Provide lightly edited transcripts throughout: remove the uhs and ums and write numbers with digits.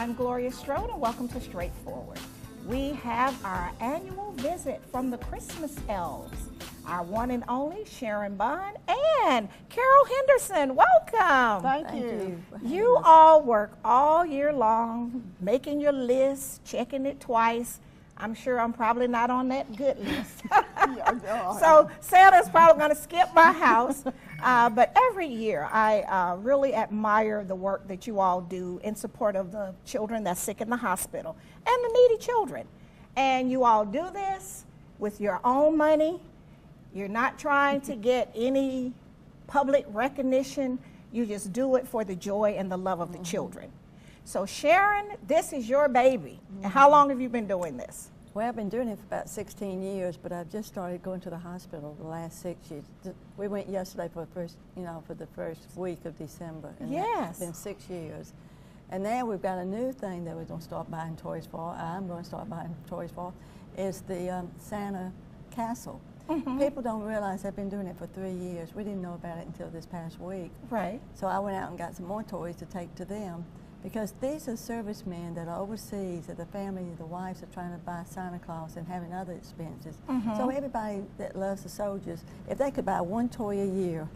I'm Gloria Strode, and welcome to Straightforward. We have our annual visit from the Christmas Elves, our one and only Sharon Bunn and Carol Henderson. Welcome. Thank you. You all work all year long, making your list, checking it twice. I'm sure I'm probably not on that good list. So Santa's probably going to skip my house. But every year, I really admire the work that you all do in support of the children that's sick in the hospital and the needy children. And you all do this with your own money. You're not trying to get any public recognition. You just do it for the joy and the love of the children. So Sharon, this is your baby. And how long have you been doing this? Well, I've been doing it for about 16 years, but I've just started going to the hospital the last 6 years. We went yesterday for the first week of December. And Yes. It's been 6 years. And now we've got a new thing that we're going to start buying toys for. I'm going to start buying toys for. Is the Santa Castle. People don't realize I've been doing it for 3 years. We didn't know about it until this past week. Right. So I went out and got some more toys to take to them. Because these are servicemen that are overseas, that the family, the wives are trying to buy Santa Claus and having other expenses. So everybody that loves the soldiers, if they could buy one toy a year,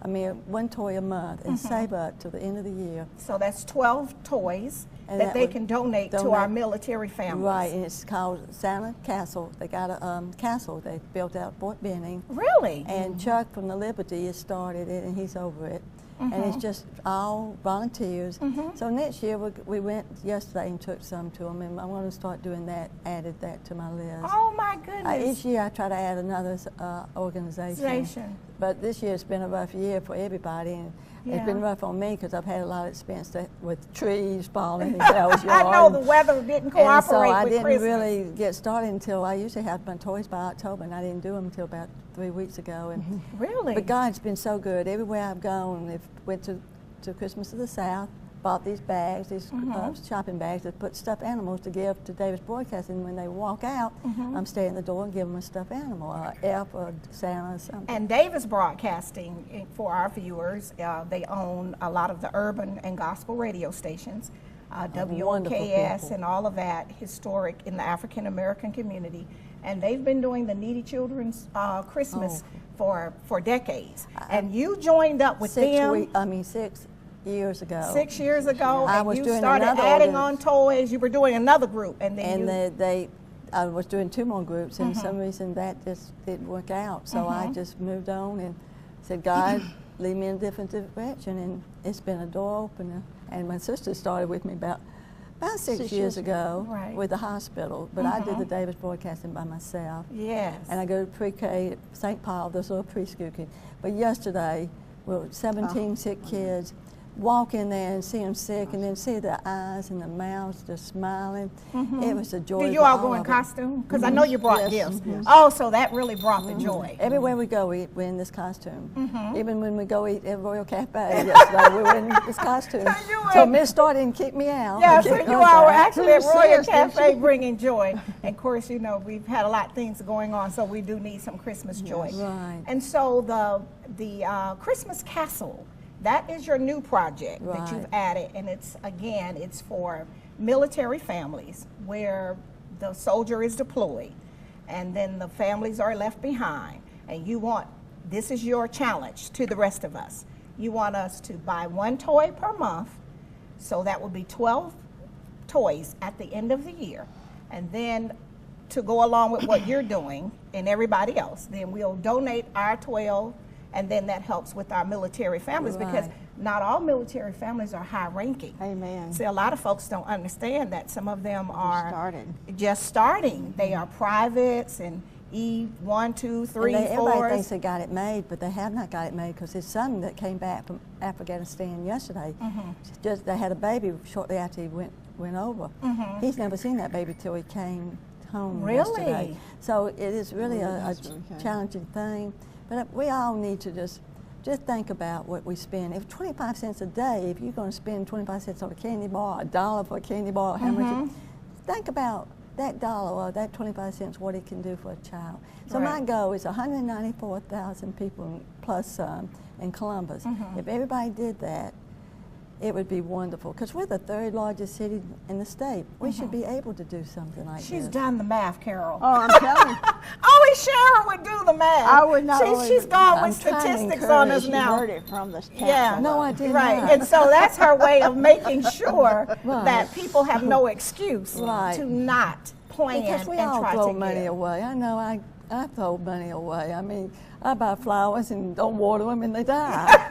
one toy a month, and save up to the end of the year. So that's 12 toys And that they would can donate to our military families. Right, and it's called Santa Castle. They got a castle they built out Fort Benning. Really? And Chuck from the Liberty has started it, and he's over it. And it's just all volunteers. So next year we went yesterday and took some to them, and I want to start doing that, added that to my list. Oh my goodness. Each year I try to add another organization. But this year it's been a rough year for everybody, and it's been rough on me because I've had a lot of expense with trees falling in Bell's yard. I know the weather didn't cooperate and so I with didn't Christmas. really get started until I usually have my toys by October, and I didn't do them until about 3 weeks ago. And Really? But God's been so good. Everywhere I've gone, went to Christmas of the South, bought these bags, these shopping bags that put stuffed animals to give to Davis Broadcasting. When they walk out, I'm staying at the door and give them a stuffed animal, or elf or Santa or something. And Davis Broadcasting, for our viewers, they own a lot of the urban and gospel radio stations, WOKS and all of that, historic in the African American community. And they've been doing the needy children's Christmas for decades. And you joined up with them. 6 years ago. 6 years ago, I and was you doing started another adding on toys. You were doing another group, and then I was doing 2 more groups, and for some reason that just didn't work out. So I just moved on and said, God, lead me in a different direction, and it's been a door opener. And my sister started with me about 6 years ago with the hospital, but I did the Davis Broadcasting by myself. Yes. And I go to pre-K at St. Paul, this little preschool kid. But yesterday, we were 17 sick kids. Walk in there and see them sick, and then see the eyes and the mouths just smiling. It was a joy. Did you all go in costume? Because I know you brought gifts. Oh, so that really brought the joy. Everywhere we go, we're in this costume. Even when we go eat at Royal Cafe yesterday, we were in this costume. So Miss Star didn't kick me out. Yeah, so you all were actually at Royal Cafe bringing joy. And of course, you know, we've had a lot of things going on, so we do need some Christmas joy. Right. And so the Christmas Castle, that is your new project that you've added, and it's for military families where the soldier is deployed, and then the families are left behind. And this is your challenge to the rest of us. You want us to buy 1 toy per month, so that would be 12 toys at the end of the year. And then to go along with what you're doing and everybody else, then we'll donate our 12. And then that helps with our military families because not all military families are high ranking. Amen. See, a lot of folks don't understand that some of them are just starting. They are privates and E1, 2, 3, 4. Everybody thinks they got it made, but they have not got it made because his son that came back from Afghanistan yesterday, they had a baby shortly after he went over. He's never seen that baby till he came home yesterday. So it is really a challenging thing. But we all need to just think about what we spend. If 25 cents a day, if you're going to spend 25 cents on a candy bar, $1 for a candy bar, how much? Think about that dollar or that 25 cents, what it can do for a child. So my goal is 194,000 people plus some in Columbus. If everybody did that, it would be wonderful, because we're the third largest city in the state. We should be able to do something like this. She's done the math, Carol. Oh, I'm telling you. Only Sharon would do the math. I would not. She's gone with I'm trying to statistics on us You now. heard it from the tax Yeah. No, I did Right, not. and so that's her way of making sure Right. that people have no excuse Right. to not plan Because we and all try throw to money give. away. I know I throw money away. I mean, I buy flowers and don't water them and they die.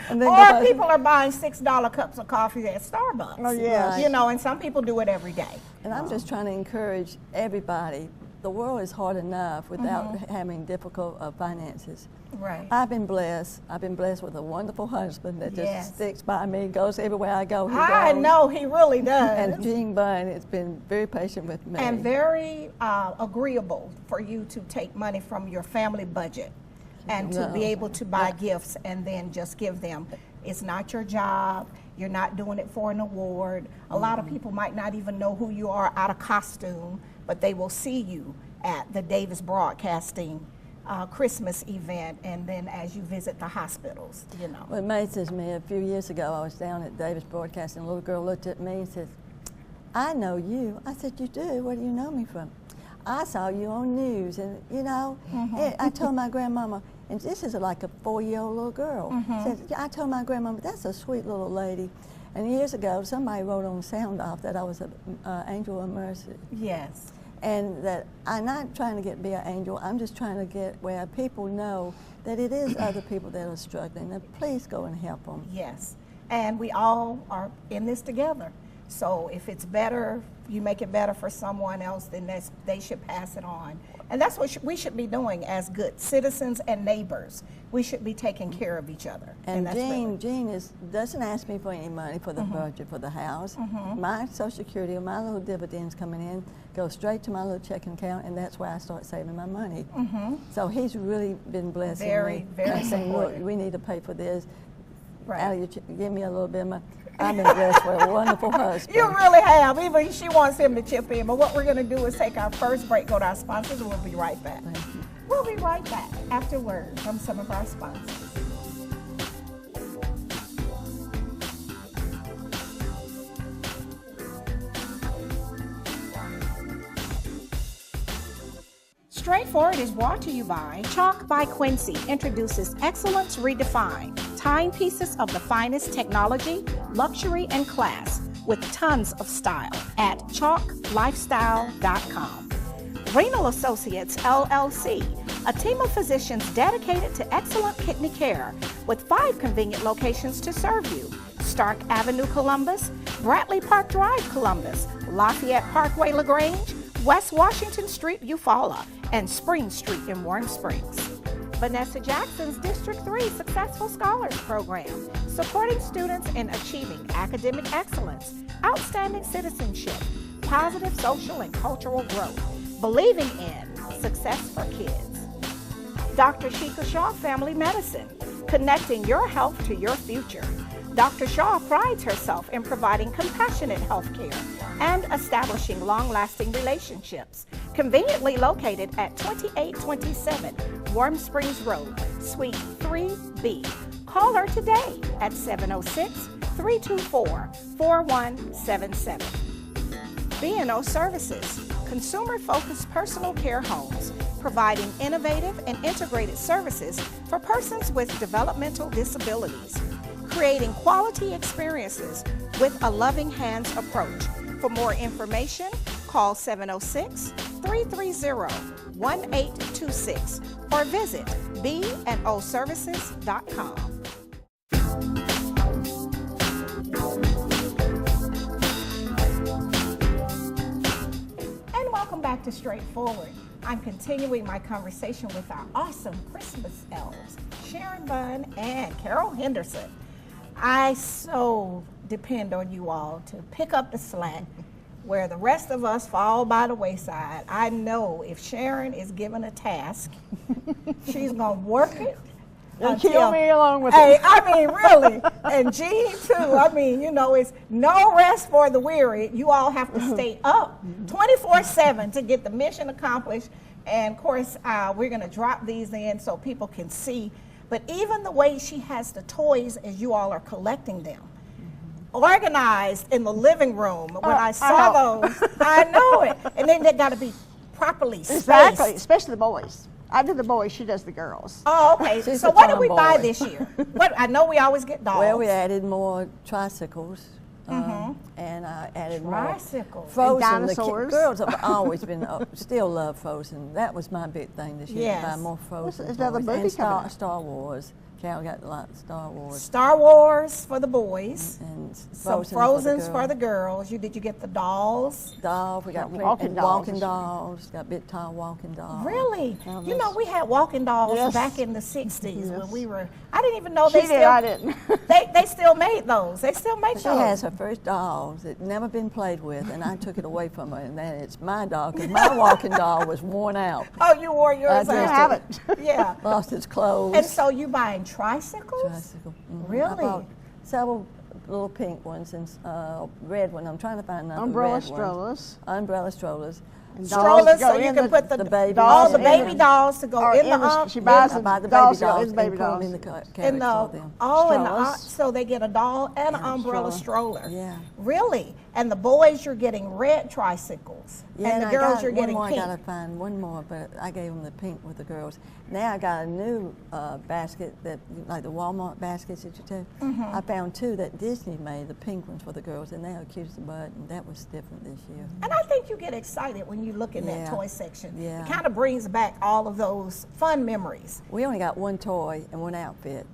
And then Or nobody- people are buying $6 cups of coffee at Starbucks. Oh, yes. Right. You know, and some people do it every day. And I'm just trying to encourage everybody. The world is hard enough without having difficult finances. Right. I've been blessed. I've been blessed with a wonderful husband that just Yes. sticks by me, goes everywhere I go. He I goes. know he really does. And Gene Bunn has been very patient with me. And very agreeable for you to take money from your family budget and to be No. able to buy gifts and then just give them. It's not your job. You're not doing it for an award. A lot of people might not even know who you are out of costume, but they will see you at the Davis Broadcasting Christmas event, and then as you visit the hospitals, you know. What amazes me, a few years ago, I was down at Davis Broadcasting, a little girl looked at me and said, "I know you." I said, "You do? Where do you know me from?" "I saw you on news," and you know, I told my grandmama, and this is like a 4-year-old little girl. Said, I told my grandmama, "That's a sweet little lady." And years ago, somebody wrote on sound off that I was an angel of mercy. Yes. And that I'm not trying to be an angel, I'm just trying to get where people know that it is other people that are struggling, and please go and help them. Yes, and we all are in this together. So if it's better, you make it better for someone else, then they should pass it on. And that's what we should be doing as good citizens and neighbors. We should be taking care of each other. And that's Jean doesn't ask me for any money for the budget for the house. My Social Security or my little dividends coming in go straight to my little checking account, and that's where I start saving my money. So he's really been blessing Very, me. very and saying, "Look, supportive. we need to pay for this. Right. Out of your give me a little bit of money." I've been blessed with a wonderful husband. You really have. Even she wants him to chip in. But what we're going to do is take our first break, go to our sponsors, and we'll be right back. Thank you. We'll be right back after word from some of our sponsors. Straightforward is brought to you by Chalk by Quincy introduces Excellence Redefined, timepieces of the finest technology, luxury, and class with tons of style at chalklifestyle.com. Renal Associates LLC, a team of physicians dedicated to excellent kidney care with 5 convenient locations to serve you. Stark Avenue, Columbus, Bradley Park Drive, Columbus, Lafayette Parkway, LaGrange, West Washington Street, Eufaula, and Spring Street in Warm Springs. Vanessa Jackson's District 3 Successful Scholars Program, supporting students in achieving academic excellence, outstanding citizenship, positive social and cultural growth, believing in success for kids. Dr. Sheikha Shaw Family Medicine, connecting your health to your future. Dr. Shaw prides herself in providing compassionate health care and establishing long-lasting relationships. Conveniently located at 2827 Warm Springs Road, Suite 3B. Call her today at 706-324-4177. B&O Services, consumer-focused personal care homes, providing innovative and integrated services for persons with developmental disabilities, creating quality experiences with a loving hands approach. For more information, call 706-330-1826 or visit bnoservices.com. And welcome back to Straightforward. I'm continuing my conversation with our awesome Christmas elves, Sharon Bunn and Carol Henderson. I so depend on you all to pick up the slack where the rest of us fall by the wayside. I know if Sharon is given a task, she's going to work it. And kill me along with Hey, it. I mean, really. And Jean, too. I mean, you know, it's no rest for the weary. You all have to stay up 24/7 to get the mission accomplished. And, of course, we're going to drop these in so people can see. But even the way she has the toys as you all are collecting them, organized in the living room when I saw those. I know it. And then they got to be properly spaced. Exactly, especially the boys. I do the boys, she does the girls. Oh, okay. She's So a what did we buy tomboy. this year? What I know we always get dolls. Well, we added more tricycles. And I added Tricycles. more Frozen. And dinosaurs. The girls have always been still love Frozen. That was my big thing this year. Yes. To buy more Frozen. Is there the toys. movie and coming out? Star Wars. Carol got a lot of Star Wars. Star Wars for the boys. And Some Frozen Frozens for the girls. Did you get the dolls? dolls. We got Walking dolls. walking dolls. Got big tall walking dolls. Really? Oh, You know, we had walking dolls Yes. back in the 60s when Yes. we were, I didn't even know She they did, still, I didn't. they still made those. They still make She those. has her first dolls that never been played with, and I took it away from her, and then it's my doll because my walking doll was worn out, Oh, you wore yours I out. just have it. Yeah. lost its clothes. And so you buying tricycles? Tricycle. I Really? bought several little pink ones and red one. I'm trying to find another Umbrella red one. strollers. Umbrella strollers. And Strollers dolls to so go you in can put the baby all dolls the in baby them. dolls to go Or in the in the- arm. she buys I the buy the dolls baby to go dolls in the baby and put them in the dolls. carriage in the for them. in the Strollers. so they get a doll and an umbrella stroller. Yeah. Really? And the boys you're getting red tricycles, and the I girls got you're one getting more. pink. I gotta find one more, but I gave them the pink with the girls. Now I got a new basket that, like the Walmart baskets that you take. Mm-hmm. I found two that Disney made, the pink ones for the girls, and they are cute as a bud, and that was different this year. And I think you get excited when you look in that Yeah. toy section. Yeah. It kind of brings back all of those fun memories. We only got one toy and one outfit,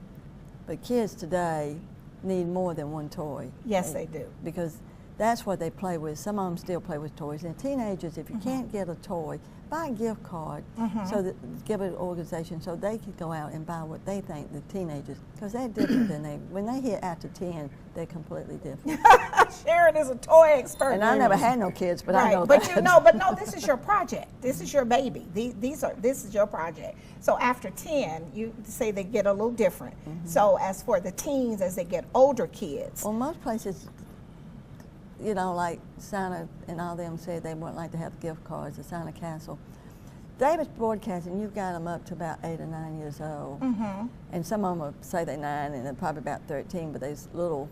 but kids today need more than one toy. Yes, they do. Because that's what they play with. Some of them still play with toys. And teenagers, if you can't get a toy, buy a gift card so that give it an organization so they can go out and buy what they think the teenagers, because they're different than they. When they hit after 10, they're completely different. Sharon is a toy expert. And I never had no kids, but I know But that. you know, but no, this is your project. This is your baby. This is your project. So after 10, you say they get a little different. So as for the teens, as they get older kids, Well, most places, you know, like Santa and all them said they wouldn't like to have gift cards at Santa Castle. David's broadcasting, you've got them up to about 8 or 9 years old. And some of them will say they're 9 and they're probably about 13, but they're little.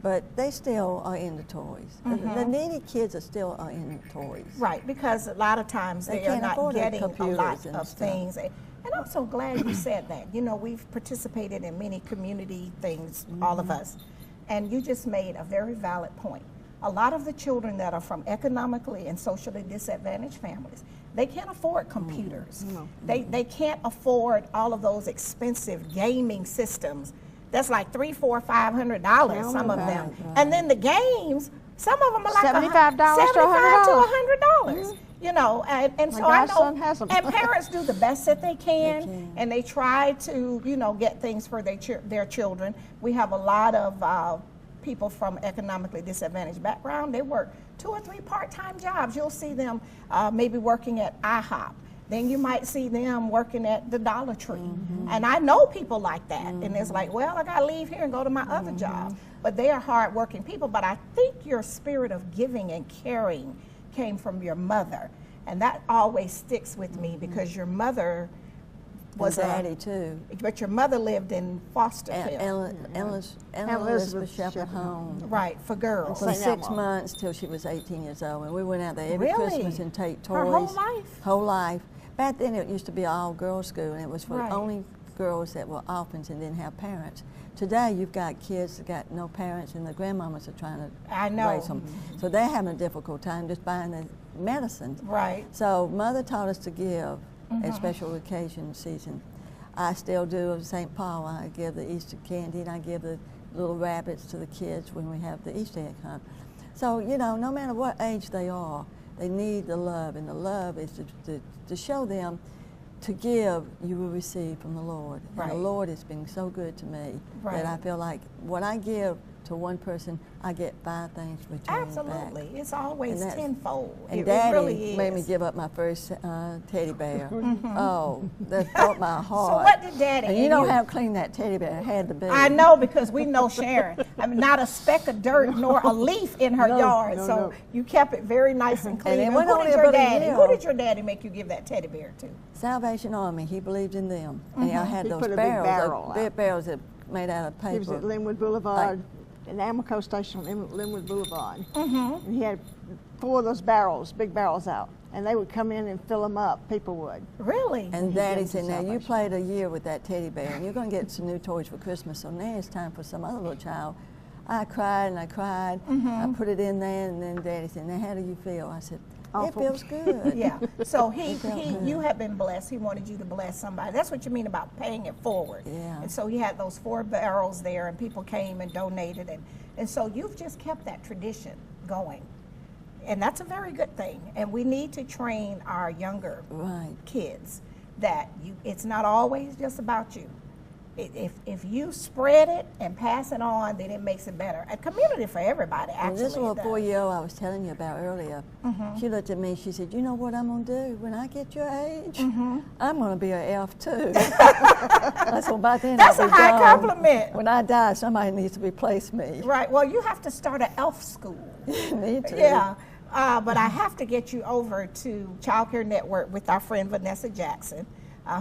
But they still are into toys. The needy kids are still are into toys. right? Because a lot of times They they are can't not afford the getting a computers lot and of stuff. things. And I'm so glad you said that. You know, we've participated in many community things, all of us. And you just made a very valid point. A lot of the children that are from economically and socially disadvantaged families, they can't afford computers. They can't afford all of those expensive gaming systems. That's like $300, $400, $500, some of them. Right. And then the games, some of them are like $75 to $75 to $100. You know, and so I know, godson has them. and parents do the best that they can, can. and they try to, you know, get things for their children. We have a lot of people from economically disadvantaged background. They work 2 or 3 part-time jobs. You'll see them maybe working at IHOP. Then you might see them working at the Dollar Tree. And I know people like that. And it's like, well, I got to leave here and go to my other job. But they are hard-working people. But I think your spirit of giving and caring came from your mother. And that always sticks with me because your mother was Daddy too. but your mother lived in foster care. Elizabeth Shepherd Home. Right, for girls. From St. 6 Elmo. months till she was 18 years old. And we went out there every Really? Christmas and take toys. Her whole life? Whole life. Back then it used to be all girls school and it was for Right. only girls that were orphans and didn't have parents. Today you've got kids that got no parents and the grandmamas are trying I to know. raise them. So they're having a difficult time just buying the medicine. Right. So mother taught us to give at special occasion season. I still do of St. Paul. I give the Easter candy and I give the little rabbits to the kids when we have the Easter egg hunt. So, you know, no matter what age they are, they need the love, and the love is to show them to give, you will receive from the Lord. Right. And the Lord has been so good to me Right. that I feel like what I give to one person, I get 5 things returned Absolutely. back. It's always And that's- tenfold. And It Daddy really is. made me give up my first teddy bear. Oh, that broke my heart. what did Daddy And you and know you- how clean that teddy bear had to be. I know because we know Sharon. I mean, not a speck of dirt nor a leaf in her No, yard. no, so no. you kept it very nice and clean. it And went who only did your about a daddy? year. Who did your daddy make you give that teddy bear to? Salvation Army, he believed in them. And I had He those put a big barrels, barrel big out. barrels that made out of He was paper. at Linwood Boulevard. in the Amoco station on Linwood Boulevard. And he had 4 of those barrels, big barrels out. And they would come in and fill them up, people would. Really? And Daddy said, now you celebration. played a year with that teddy bear, and you're going to get some new toys for Christmas, so now it's time for some other little child. I cried and I cried. I put it in there, and then Daddy said, now how do you feel? I said, Awful. it feels good. Yeah. So you have been blessed. He wanted you to bless somebody. That's what you mean about paying it forward. Yeah. And so he had those 4 barrels there, and people came and donated, and so you've just kept that tradition going. And that's a very good thing. And we need to train our younger kids that it's not always just about you. If you spread it and pass it on, then it makes it better. A community for everybody, actually. And this little 4-year-old I was telling you about earlier, she looked at me, she said, you know what I'm going to do when I get your age? I'm going to be an elf too. I said, by then That's I'll a be high gone. compliment. When I die, somebody needs to replace me. Right. Well, you have to start an elf school. Me too. Yeah. But I have to get you over to Child Care Network with our friend Vanessa Jackson,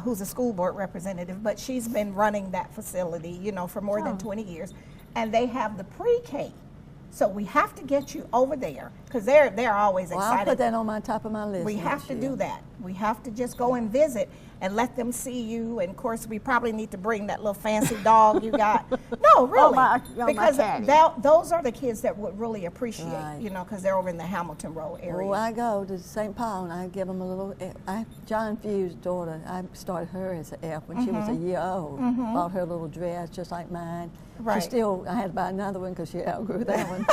who's a school board representative, but she's been running that facility, for more than 20 years. And they have the pre-K. So we have to get you over there because they're always Well, excited. I'll put that on my top of my list. We have next to year. do that. We have to just go and visit and let them see you. And of course, we probably need to bring that little fancy dog you got. No, really, because those are the kids that would really appreciate, because they're over in the Hamilton Road area. Well, I go to St. Paul and I give them a little. John Few's daughter, I started her as an elf when she was a year old. Bought her a little dress just like mine. Right. I had to buy another one because she outgrew that one.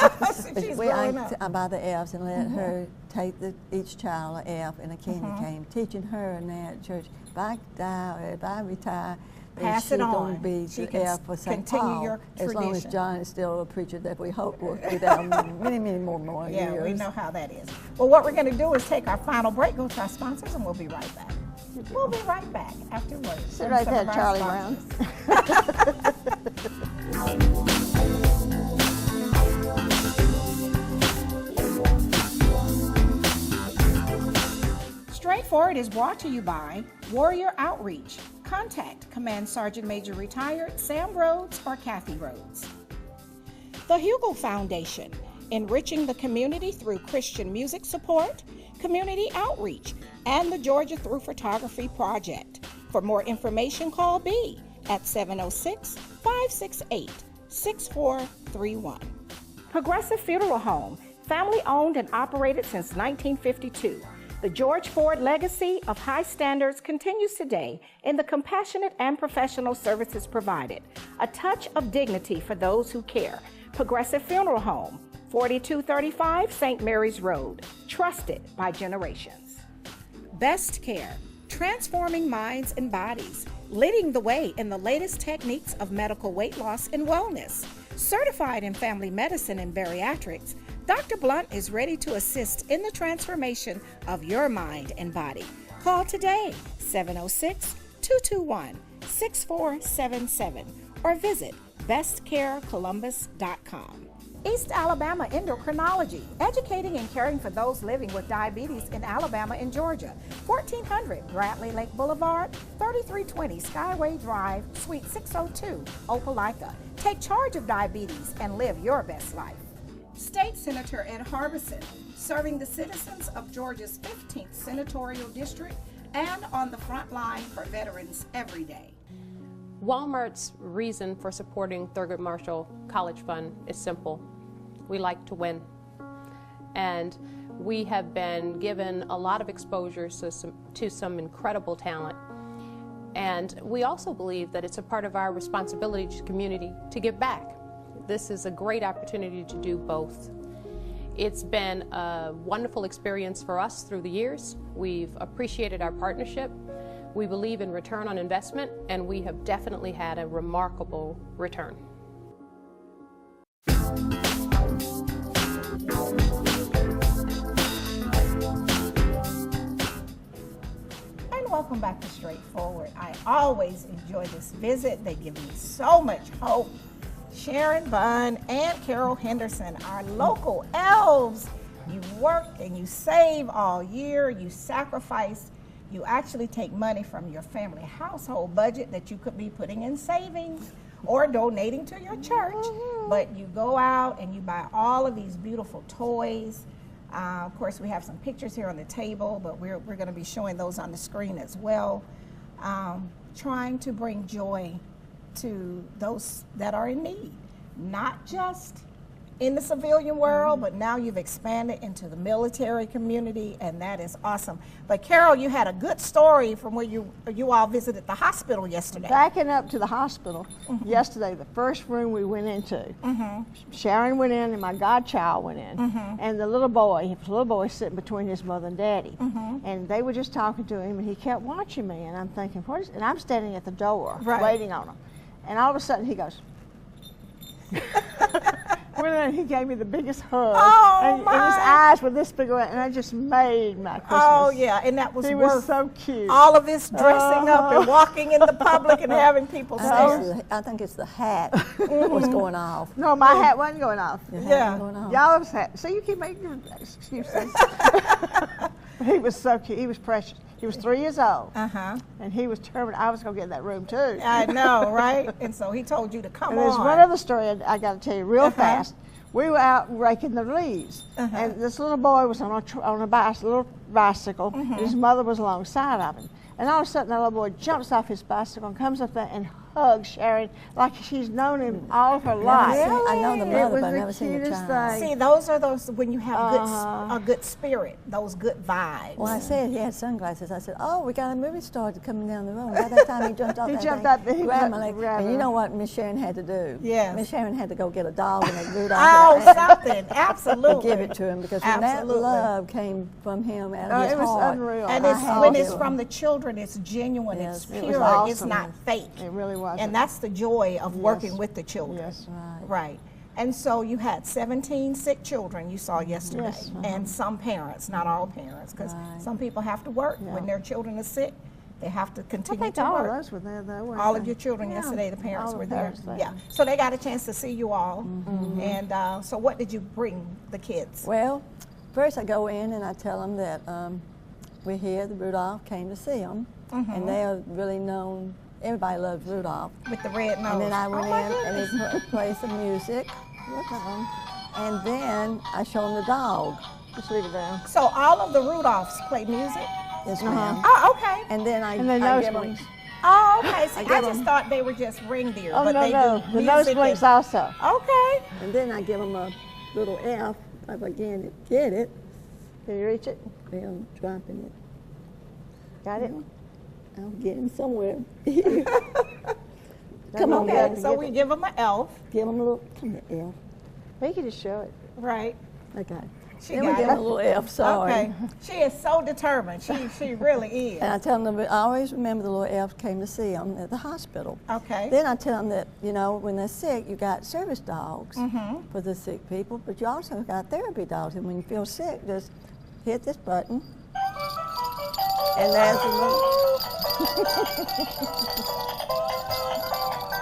She's growing up. I buy the elves and let her take each child an elf and a candy cane, teaching her and that at church. If I die or if I retire, Pass it on. She's going to be She the can elf for St. continue Paul. your as long as tradition. John is still a preacher that we hope will be there many, many more Yeah, years. we know how that is. Well, what we're going to do is take our final break, go to our sponsors, and we'll be right back. We'll be right back afterwards. Sit right there, Charlie Brown. Straightforward is brought to you by Warrior Outreach. Contact Command Sergeant Major Retired Sam Rhodes or Kathy Rhodes. The Hugel Foundation, enriching the community through Christian music support, community outreach, and the Georgia Through Photography Project. For more information, call B at 706-568-6431. Progressive Funeral Home, family owned and operated since 1952. The George Ford legacy of high standards continues today in the compassionate and professional services provided. A touch of dignity for those who care. Progressive Funeral Home, 4235 St. Mary's Road. Trusted by generations. Best Care, transforming minds and bodies, leading the way in the latest techniques of medical weight loss and wellness. Certified in family medicine and bariatrics, Dr. Blunt is ready to assist in the transformation of your mind and body. Call today, 706-221-6477, or visit bestcarecolumbus.com. East Alabama Endocrinology, educating and caring for those living with diabetes in Alabama and Georgia. 1400 Bradley Lake Boulevard, 3320 Skyway Drive, Suite 602, Opelika. Take charge of diabetes and live your best life. State Senator Ed Harbison, serving the citizens of Georgia's 15th Senatorial District and on the front line for veterans every day. Walmart's reason for supporting Thurgood Marshall College Fund is simple. We like to win. And we have been given a lot of exposure to some incredible talent. And we also believe that it's a part of our responsibility to the community to give back. This is a great opportunity to do both. It's been a wonderful experience for us through the years. We've appreciated our partnership. We believe in return on investment, and we have definitely had a remarkable return. And welcome back to Straightforward. I always enjoy this visit. They give me so much hope. Sharon, Bunn, and Carol Henderson, our local elves. You work and you save all year, you sacrifice, you actually take money from your family household budget that you could be putting in savings or donating to your church. But you go out and you buy all of these beautiful toys. Of course, we have some pictures here on the table, but we're going to be showing those on the screen as well. Trying to bring joy to those that are in need, not just in the civilian world, but now you've expanded into the military community, and that is awesome. But Carol, you had a good story from where you all visited the hospital yesterday. Backing up to the hospital yesterday, the first room we went into, Sharon went in and my godchild went in, and the little boy sitting between his mother and daddy, and they were just talking to him, and he kept watching me, and I'm thinking, and I'm standing at the door waiting on him, and all of a sudden he goes. And he gave me the biggest hug, and his eyes were this big, and I just made my Christmas. Oh yeah, and that was he worth was so cute. all of this dressing up and walking in the public and having people say. I think it's the hat was going off. No, my hat wasn't going off. Your hat Yeah. was going off. Y'all's hat. So you keep making your excuses. He was so cute. He was precious. He was 3 years old, and he was determined I was going to get in that room too. I know, right? And so he told you to come And on. there's one other story I got to tell you real fast. We were out raking the leaves, and this little boy was on a little bicycle, and his mother was alongside of him. And all of a sudden, that little boy jumps off his bicycle and comes up there and hugs Sharon like she's known him all of her life. I know the It mother, was but I've the never seen the cutest child. thing. See, those are those when you have a good spirit, those good vibes. Well, I said he had sunglasses. I said, "Oh, we got a movie star coming down the road." By that time, he jumped off. He that jumped thing, up and he grabbed my leg. grabbed And you her. know what Miss Sharon had to do? Yes. Miss Sharon had to go get a dog and a Rudolph. Oh, something, absolutely. To give it to him because when Absolutely. that love came from him out of his it was heart. unreal. And I it's, had when to. it's from the children, it's genuine, Yes, it's it pure, was it's awesome. not fake. It really was. And that's the joy of working with the children. Yes. Right. And so you had 17 sick children you saw yesterday, Yes. and some parents, not all parents, because some people have to work when their children are sick. They have to I continue think to all work. of us were there, though. weren't All of they? your children Yeah. yesterday, the parents All were the there. parents there. Yeah. So they got a chance to see you all. And so what did you bring the kids? Well, first I go in and I tell them that we're here. The Rudolph came to see them, and they are really known. Everybody loves Rudolph. With the red nose. And then I went in and he played some music, and then I showed them the dog. Just leave it there. So all of the Rudolphs play music? Yes, ma'am. Oh, okay. And then I And the I nose give 'em- blinks. Oh, okay. See, I give just 'em- thought they were just reindeer, Oh, but no, they no. do The nose music blinks and- also. Okay. And then I give them a little F. If I can get it, Can you reach it? I'm dropping it. Got it? I'll get him somewhere. Come on, Okay, Gabby, so we give them an elf, Give him a little, come here, F. You can just show it. right? Okay. She Then we got give it. him a little F, sorry. Okay. She is so determined. She really is. And I tell them that I always remember the little F came to see them at the hospital. Okay. Then I tell them that, you know, when they're sick, you got service dogs for the sick people, but you also got therapy dogs. And when you feel sick, just hit this button. And there's a little...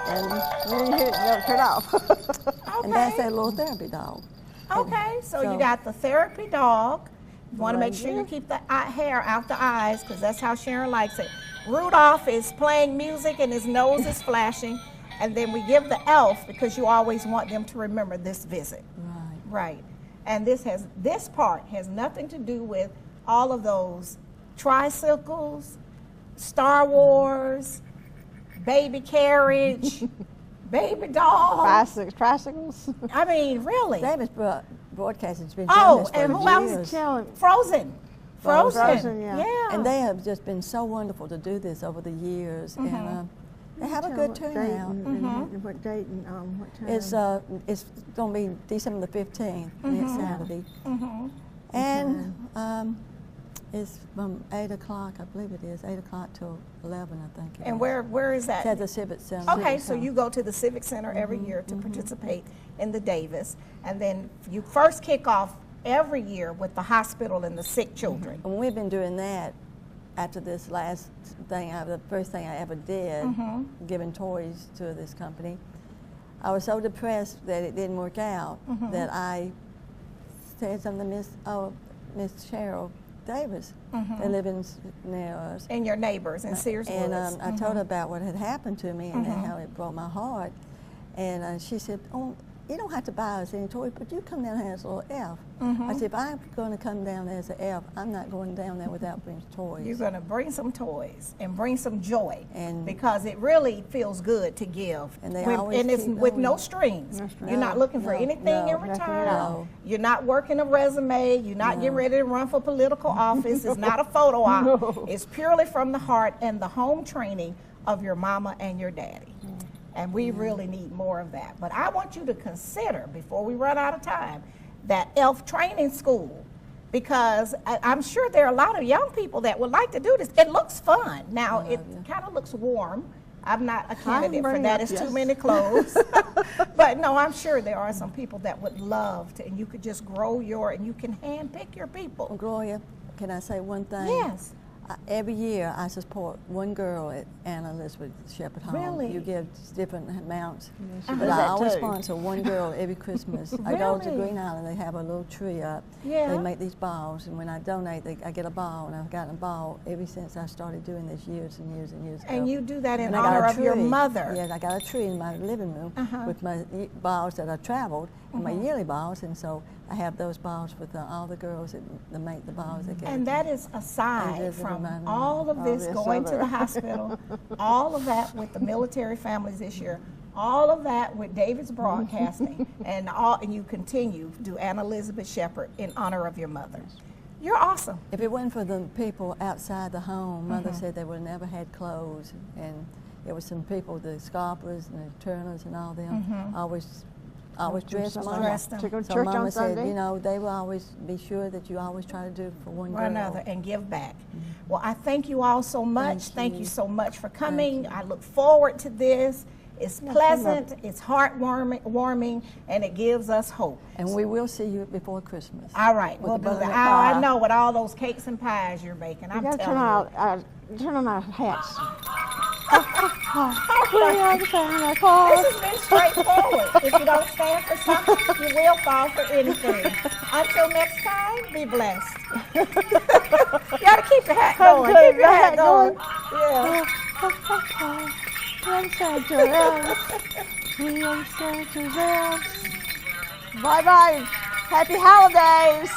and, When you hit it, they'll turn off. and that's that little therapy dog. Okay, so you So- got the therapy dog. You want to make sure you here. keep the hair out the eyes because that's how Sharon likes it. Rudolph is playing music and his nose is flashing. And then we give the elf because you always want them to remember this visit. Right. Right. And this part has nothing to do with all of those tricycles, Star Wars, baby carriage, baby doll. Tricycles. I mean, really. David's broadcasting has been Oh, doing this for and who else? years. Telling. Frozen. Frozen, yeah. And they have just been so wonderful to do this over the years, and they have a Tell good what date turnout. and what date and what time. It's going to be December the 15th, next Saturday, and it's from 8 o'clock, I believe it is, 8 o'clock till 11, I think. And where is that? It's at the Civic Center. Okay, so you go to the Civic Center every year to participate in the Davis, and then you first kick off every year with the hospital and the sick children. And we've been doing that after this last thing, the first thing I ever did, giving toys to this company. I was so depressed that it didn't work out that I said something to Miss Cheryl, Davis. They live near us. And your neighbors in Sears And Woods. I told her about what had happened to me and how it broke my heart. And she said, "Oh, you don't have to buy us any toys, but you come down here as a little elf." I said, "If I'm going to come down there as an elf, I'm not going down there without bringing toys." You're going to bring some toys and bring some joy, And- because it really feels good to give. And they When- always and it's keep with going. no strings. No strings. You're not looking for No, anything no, in nothing return. at all. You're not working a resume. You're not getting ready to run for political office. It's not a photo op. It's purely from the heart and the home training of your mama and your daddy. And we really need more of that. But I want you to consider, before we run out of time, that ELF training school, because I'm sure there are a lot of young people that would like to do this. It looks fun. Now, it kind of looks warm. I'm not a candidate for bring that. up, It's yes. too many clothes. But no, I'm sure there are some people that would love to, and you could just grow and you can hand pick your people. Gloria, can I say one thing? Yes. Every year I support one girl at Anna Elizabeth Shepherd Home. Really? You give different amounts. she But does I that always too. sponsor one girl every Christmas. I go to Really? Green Island, they have a little tree up. Yeah. They make these balls, and when I donate, I get a ball, and I've gotten a ball ever since I started doing this years and years and years ago. And you do that in And I got honor a of your tree. Yeah. Yes, I got a tree in my living room with my balls that I traveled, and my yearly balls, and so I have those balls with all the girls that make the balls that get And that is aside just from remind me all of this this going to other. the hospital, all of that with the military families this year, all of that with David's broadcasting, and you continue to do Anna Elizabeth Shepherd in honor of your mother. You're awesome. If it wasn't for the people outside the home, Mother said they would have never had clothes. And it was some people, the Scarpers and the Turners and all them, always dressed Mama. Dressed them. To go to So church Mama on said, Sunday. you know, they will always be sure that you always try to do for one One girl. another and give back. Well, I thank you all so much. Thank you so much for coming. I look forward to this. It's pleasant, it's heartwarming, and it gives us hope. And we will see you before Christmas. All right, With we'll the do that. butternut I pie. know, with all those cakes and pies you're baking. We I'm got to telling turn on our hats. you. This has been straightforward. If you don't stand for something, you will fall for anything. Until next time, be blessed. You gotta keep your hat going. Okay, Keep your hat going. going. Yeah. Bye bye. Happy holidays.